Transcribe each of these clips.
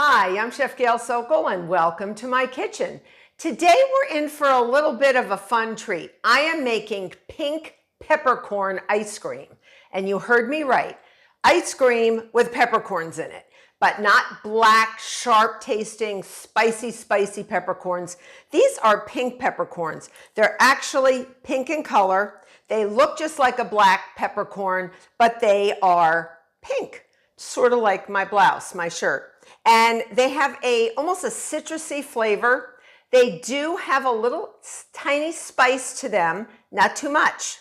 Hi, I'm Chef Gail Sokol and welcome to my kitchen. Today we're in for a little bit of a fun treat. I am making pink peppercorn ice cream. And you heard me right, ice cream with peppercorns in it, but not black, sharp tasting, spicy peppercorns. These are pink peppercorns. They're actually pink in color. They look just like a black peppercorn, but they are pink, sort of like my blouse, my shirt. And they have almost a citrusy flavor. They do have a little tiny spice to them, not too much.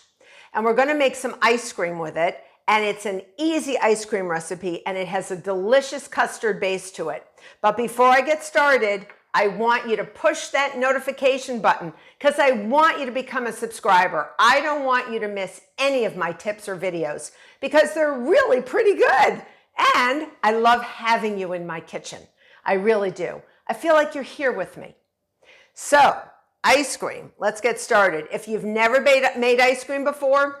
And we're gonna make some ice cream with it. And it's an easy ice cream recipe and it has a delicious custard base to it. But before I get started, I want you to push that notification button because I want you to become a subscriber. I don't want you to miss any of my tips or videos because they're really pretty good. And I love having you in my kitchen. I really do. I feel like you're here with me. So, ice cream, let's get started. If you've never made ice cream before,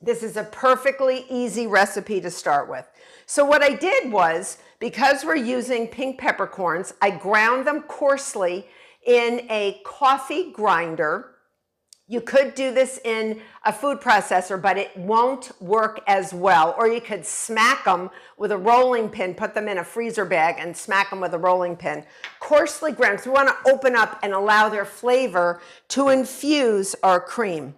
this is a perfectly easy recipe to start with. So what I did was, because we're using pink peppercorns, I ground them coarsely in a coffee grinder. You could do this in a food processor, but it won't work as well. Or you could smack them with a rolling pin, put them in a freezer bag and smack them with a rolling pin. Coarsely ground, so we want to open up and allow their flavor to infuse our cream.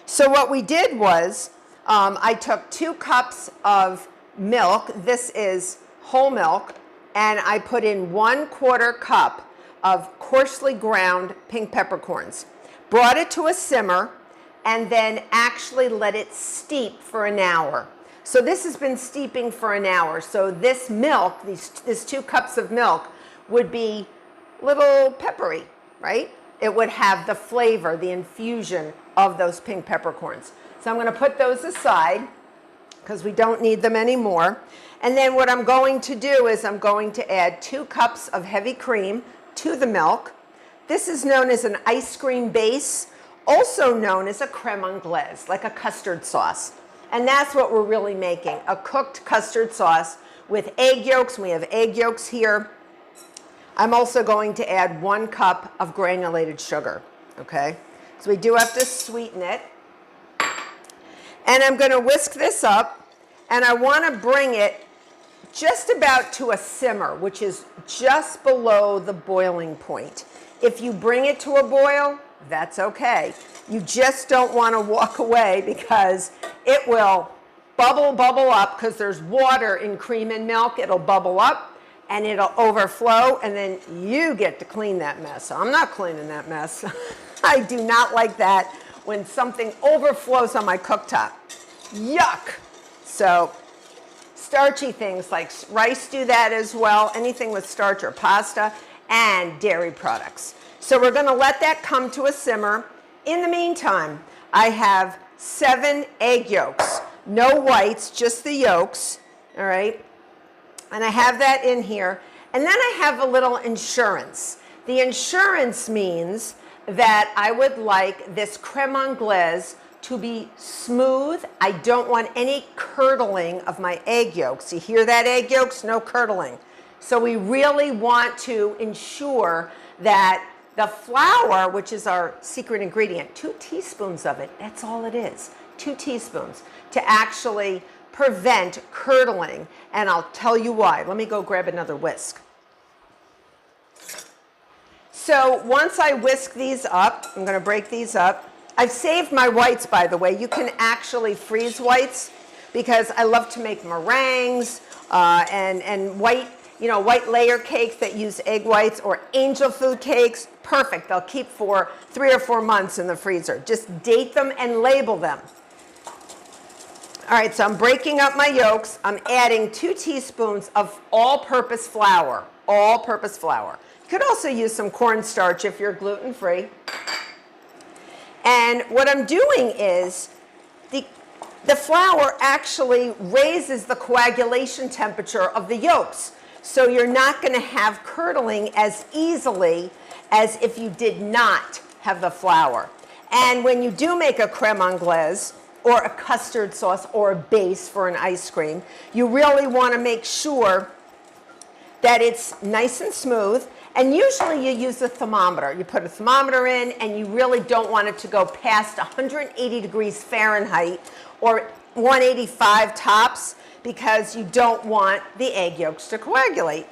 So what we did was, I took 2 cups of milk, this is whole milk, and I put in 1/4 cup of coarsely ground pink peppercorns. Brought it to a simmer, and then actually let it steep for an hour. So this has been steeping for an hour. So this milk, this 2 cups of milk, would be a little peppery, right? It would have the flavor, the infusion of those pink peppercorns. So I'm going to put those aside because we don't need them anymore. And then what I'm going to do is I'm going to add 2 cups of heavy cream to the milk. This is known as an ice cream base, also known as a crème anglaise, like a custard sauce. And that's what we're really making, a cooked custard sauce with egg yolks. We have egg yolks here. I'm also going to add 1 cup of granulated sugar, okay? So we do have to sweeten it. And I'm going to whisk this up, and I want to bring it just about to a simmer, which is just below the boiling point. If you bring it to a boil, that's okay. You just don't want to walk away because it will bubble up because there's water in cream and milk. It'll bubble up and it'll overflow, and then you get to clean that mess. I'm not cleaning that mess. I do not like that when something overflows on my cooktop. Yuck! So starchy things like rice do that as well, anything with starch or pasta, and dairy products. So we're going to let that come to a simmer. In the meantime, I have 7 egg yolks. No whites, just the yolks, all right? And I have that in here. And then I have a little insurance. The insurance means that I would like this crème anglaise to be smooth. I don't want any curdling of my egg yolks. You hear that, egg yolks? No curdling. So we really want to ensure that the flour, which is our secret ingredient, 2 teaspoons of it, that's all it is, 2 teaspoons, to actually prevent curdling. And I'll tell you why. Let me go grab another whisk. So once I whisk these up, I'm going to break these up. I've saved my whites, by the way. You can actually freeze whites because I love to make meringues and white, white layer cakes that use egg whites, or angel food cakes. Perfect. They'll keep for 3 or 4 months in the freezer. Just date them and label them. All right, so I'm breaking up my yolks. I'm adding 2 teaspoons of all-purpose flour. All-purpose flour. You could also use some cornstarch if you're gluten-free. And what I'm doing is the flour actually raises the coagulation temperature of the yolks. So you're not going to have curdling as easily as if you did not have the flour. And when you do make a crème anglaise, or a custard sauce, or a base for an ice cream, you really want to make sure that it's nice and smooth. And usually you use a thermometer. You put a thermometer in and you really don't want it to go past 180 degrees Fahrenheit or 185 tops because you don't want the egg yolks to coagulate.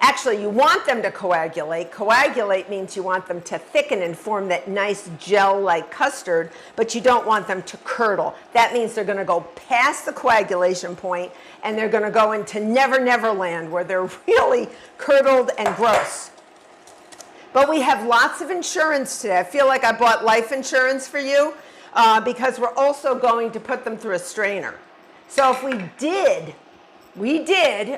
Actually, you want them to coagulate. Coagulate means you want them to thicken and form that nice gel-like custard, but you don't want them to curdle. That means they're going to go past the coagulation point and they're going to go into Never Never Land where they're really curdled and gross. But we have lots of insurance today. I feel like I bought life insurance for you because we're also going to put them through a strainer. So if we did,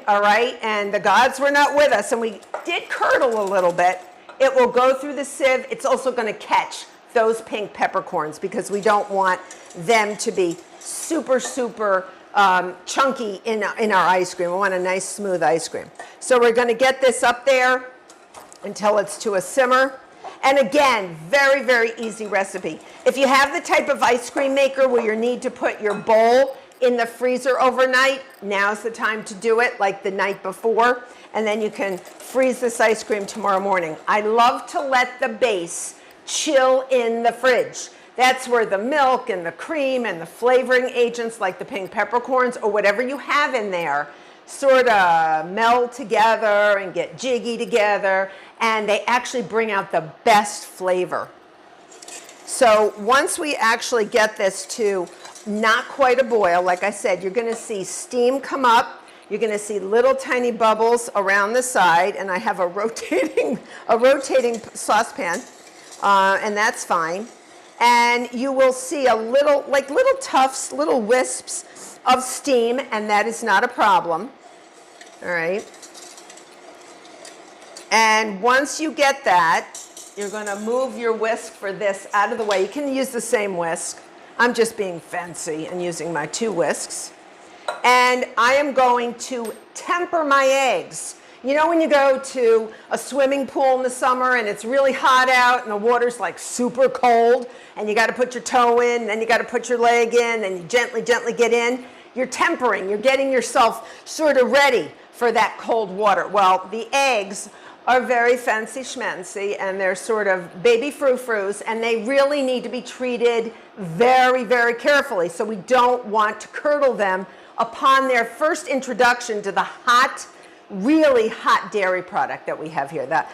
all right, and the gods were not with us, and we did curdle a little bit, it will go through the sieve. It's also going to catch those pink peppercorns because we don't want them to be super, super chunky in our ice cream. We want a nice, smooth ice cream. So we're going to get this up there until it's to a simmer. And again, very, very easy recipe. If you have the type of ice cream maker where you need to put your bowl in the freezer overnight, now's the time to do it, like the night before, and then you can freeze this ice cream tomorrow morning. I love to let the base chill in the fridge. That's where the milk and the cream and the flavoring agents like the pink peppercorns or whatever you have in there sort of meld together and get jiggy together, and they actually bring out the best flavor. So once we actually get this to not quite a boil, like I said, you're going to see steam come up. You're going to see little tiny bubbles around the side, and I have a rotating saucepan, and that's fine. And you will see a little, like little tufts, little wisps of steam, and that is not a problem. All right. And once you get that, you're going to move your whisk for this out of the way. You can use the same whisk. I'm just being fancy and using my 2 whisks. And I am going to temper my eggs. You know when you go to a swimming pool in the summer and it's really hot out and the water's like super cold and you got to put your toe in, and then you got to put your leg in, and you gently, gently get in? You're tempering. You're getting yourself sort of ready for that cold water. Well, the eggs are very fancy schmancy, and they're sort of baby frou-frous, and they really need to be treated very, very carefully. So we don't want to curdle them upon their first introduction to the hot, really hot dairy product that we have here, the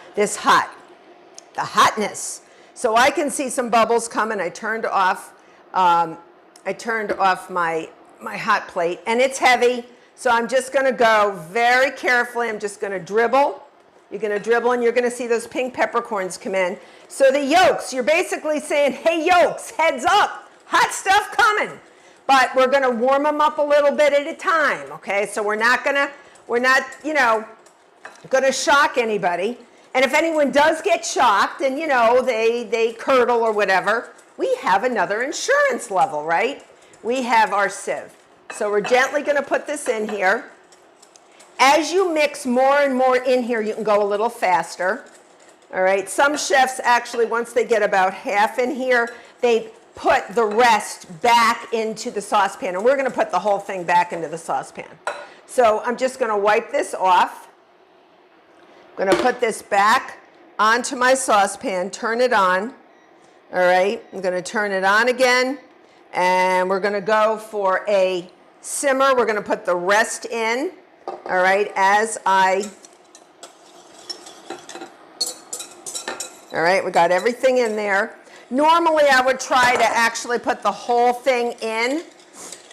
hotness. So I can see some bubbles coming. I turned off my hot plate, and it's heavy. So I'm just going to go very carefully. I'm just going to dribble. You're going to dribble, and you're going to see those pink peppercorns come in. So the yolks, you're basically saying, hey, yolks, heads up, hot stuff coming. But we're going to warm them up a little bit at a time, okay? So we're not, you know, going to shock anybody. And if anyone does get shocked and, you know, they curdle or whatever, we have another insurance level, right? We have our sieve. So we're gently going to put this in here. As you mix more and more in here, you can go a little faster. All right, some chefs actually, once they get about half in here, they put the rest back into the saucepan. And we're going to put the whole thing back into the saucepan. So I'm just going to wipe this off. I'm going to put this back onto my saucepan, turn it on. All right, I'm going to turn it on again. And we're going to go for a simmer. We're going to put the rest in. All right, all right, we got everything in there. Normally, I would try to actually put the whole thing in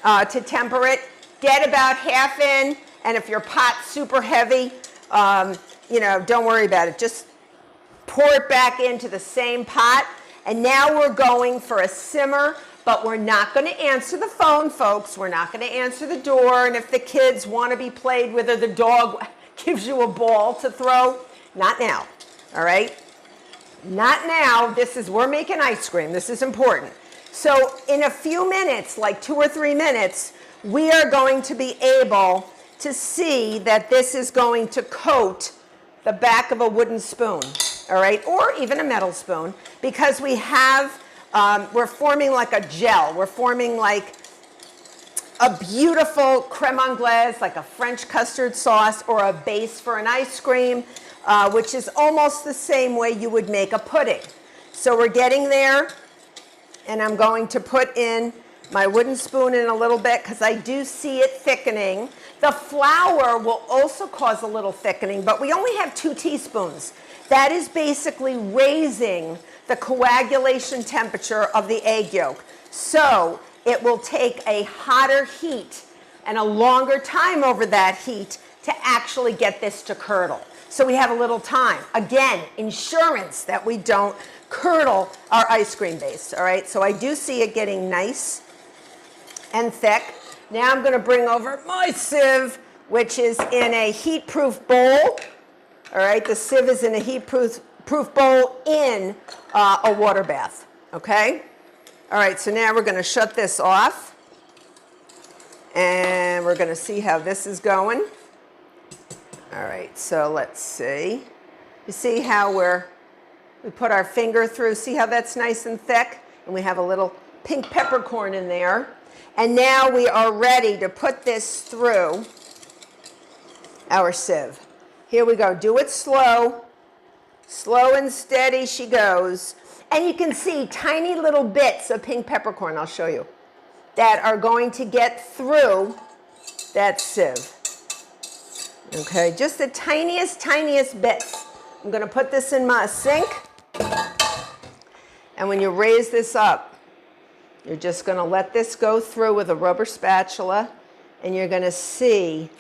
to temper it. Get about half in, and if your pot's super heavy, you know, don't worry about it. Just pour it back into the same pot. And now we're going for a simmer. But we're not going to answer the phone, folks. We're not going to answer the door. And if the kids want to be played with or the dog gives you a ball to throw, not now, all right? Not now. We're making ice cream. This is important. So in a few minutes, like 2 or 3 minutes, we are going to be able to see that this is going to coat the back of a wooden spoon, all right? Or even a metal spoon, because we have... we're forming like a gel. We're forming like a beautiful creme anglaise, like a French custard sauce, or a base for an ice cream, which is almost the same way you would make a pudding. So we're getting there, and I'm going to put in my wooden spoon in a little bit because I do see it thickening. The flour will also cause a little thickening, but we only have 2 teaspoons. That is basically raising the coagulation temperature of the egg yolk. So it will take a hotter heat and a longer time over that heat to actually get this to curdle. So we have a little time. Again, insurance that we don't curdle our ice cream base, all right? So I do see it getting nice and thick. Now I'm gonna bring over my sieve, which is in a heat-proof bowl. All right, the sieve is in a heat-proof bowl in a water bath, okay? All right, so now we're gonna shut this off, and we're gonna see how this is going. All right, so let's see. You see how we put our finger through, see how that's nice and thick? And we have a little pink peppercorn in there. And now we are ready to put this through our sieve. Here we go, do it slow. Slow and steady she goes. And you can see tiny little bits of pink peppercorn, I'll show you, that are going to get through that sieve. Okay, just the tiniest bits. I'm gonna put this in my sink. And when you raise this up, you're just gonna let this go through with a rubber spatula, and you're gonna see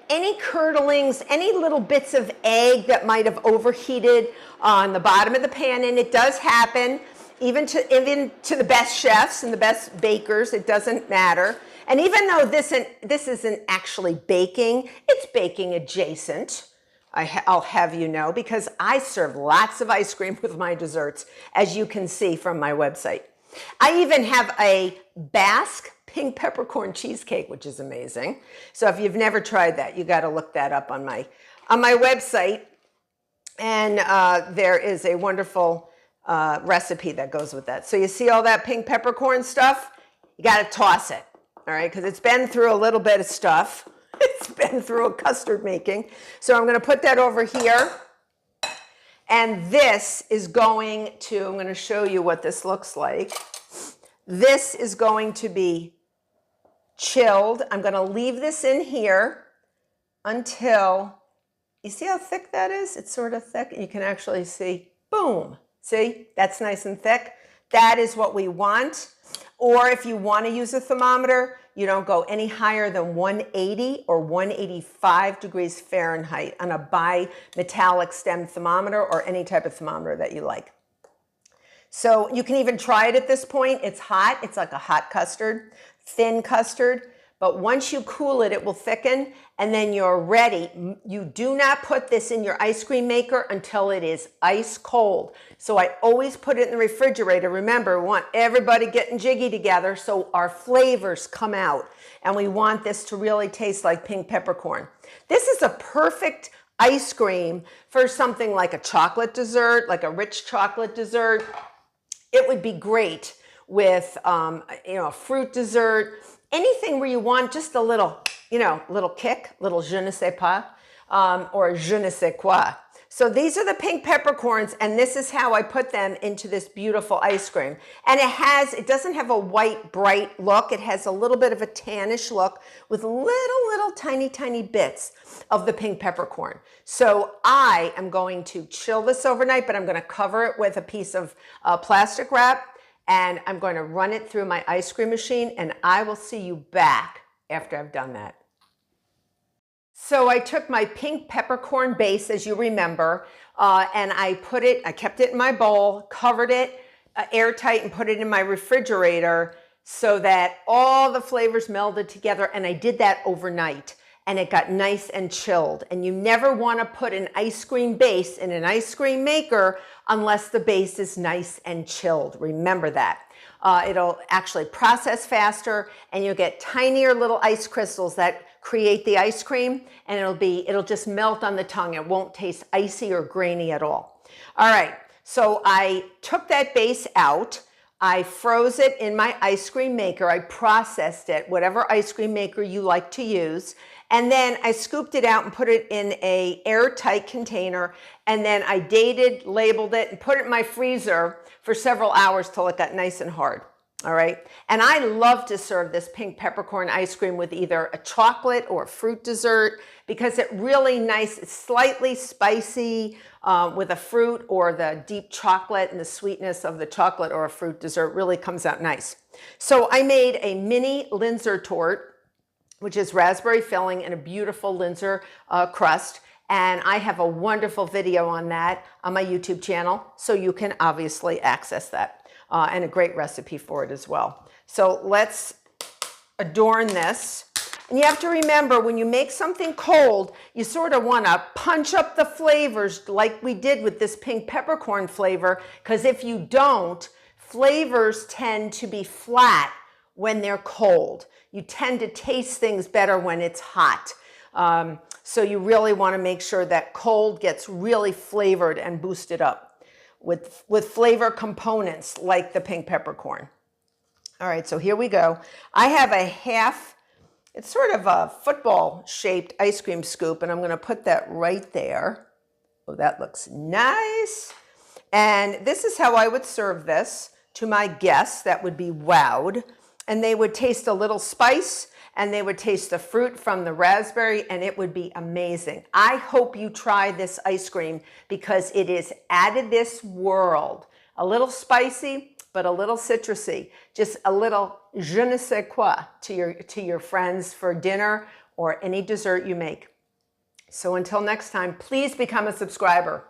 any curdlings, any little bits of egg that might have overheated on the bottom of the pan, and it does happen, even to the best chefs and the best bakers, it doesn't matter. And even though this isn't actually baking, it's baking adjacent. I'll have you know, because I serve lots of ice cream with my desserts, as you can see from my website. I even have a Basque pink peppercorn cheesecake, which is amazing. So if you've never tried that, you got to look that up on my website. And there is a wonderful recipe that goes with that. So you see all that pink peppercorn stuff? You got to toss it, all right? Because it's been through a little bit of stuff. It's been through a custard making. So I'm going to put that over here. And this is going to, I'm going to show you what this looks like. This is going to be chilled. I'm going to leave this in here until, you see how thick that is? It's sort of thick. You can actually see, boom. See, that's nice and thick. That is what we want. Or if you want to use a thermometer, you don't go any higher than 180 or 185 degrees Fahrenheit on a bimetallic stem thermometer or any type of thermometer that you like. So you can even try it at this point. It's hot. It's like a hot custard, thin custard. But once you cool it, it will thicken, and then you're ready. You do not put this in your ice cream maker until it is ice cold. So I always put it in the refrigerator. Remember, we want everybody getting jiggy together so our flavors come out, and we want this to really taste like pink peppercorn. This is a perfect ice cream for something like a chocolate dessert, like a rich chocolate dessert. It would be great with a fruit dessert. Anything where you want just a little, little kick, little je ne sais pas, or je ne sais quoi. So these are the pink peppercorns, and this is how I put them into this beautiful ice cream. And it doesn't have a white, bright look. It has a little bit of a tannish look with little tiny bits of the pink peppercorn. So I am going to chill this overnight, but I'm going to cover it with a piece of plastic wrap. And I'm going to run it through my ice cream machine, and I will see you back after I've done that. So I took my pink peppercorn base, as you remember, and I kept it in my bowl, covered it airtight, and put it in my refrigerator so that all the flavors melded together, and I did that overnight. And it got nice and chilled. And you never want to put an ice cream base in an ice cream maker unless the base is nice and chilled. Remember that. It'll actually process faster, and you'll get tinier little ice crystals that create the ice cream, and it'll just melt on the tongue. It won't taste icy or grainy at all. All right, so I took that base out. I froze it in my ice cream maker. I processed it, whatever ice cream maker you like to use. And then I scooped it out and put it in an airtight container. And then I dated, labeled it, and put it in my freezer for several hours till it got nice and hard. All right. And I love to serve this pink peppercorn ice cream with either a chocolate or a fruit dessert because it's really nice. It's slightly spicy with a fruit, or the deep chocolate and the sweetness of the chocolate or a fruit dessert really comes out nice. So I made a mini Linzer torte, which is raspberry filling and a beautiful Linzer crust. And I have a wonderful video on that on my YouTube channel, so you can obviously access that. And a great recipe for it as well. So let's adorn this. And you have to remember, when you make something cold, you sort of want to punch up the flavors like we did with this pink peppercorn flavor, because if you don't, flavors tend to be flat when they're cold. You tend to taste things better when it's hot. So you really want to make sure that cold gets really flavored and boosted up with flavor components like the pink peppercorn. All right, so here we go. I have a half, it's sort of a football shaped ice cream scoop, and I'm going to put that right there. Oh, that looks nice. And this is how I would serve this to my guests that would be wowed. And they would taste a little spice, and they would taste the fruit from the raspberry, and it would be amazing. I hope you try this ice cream because it is out of this world. A little spicy, but a little citrusy. Just a little je ne sais quoi to your friends for dinner or any dessert you make. So until next time, please become a subscriber.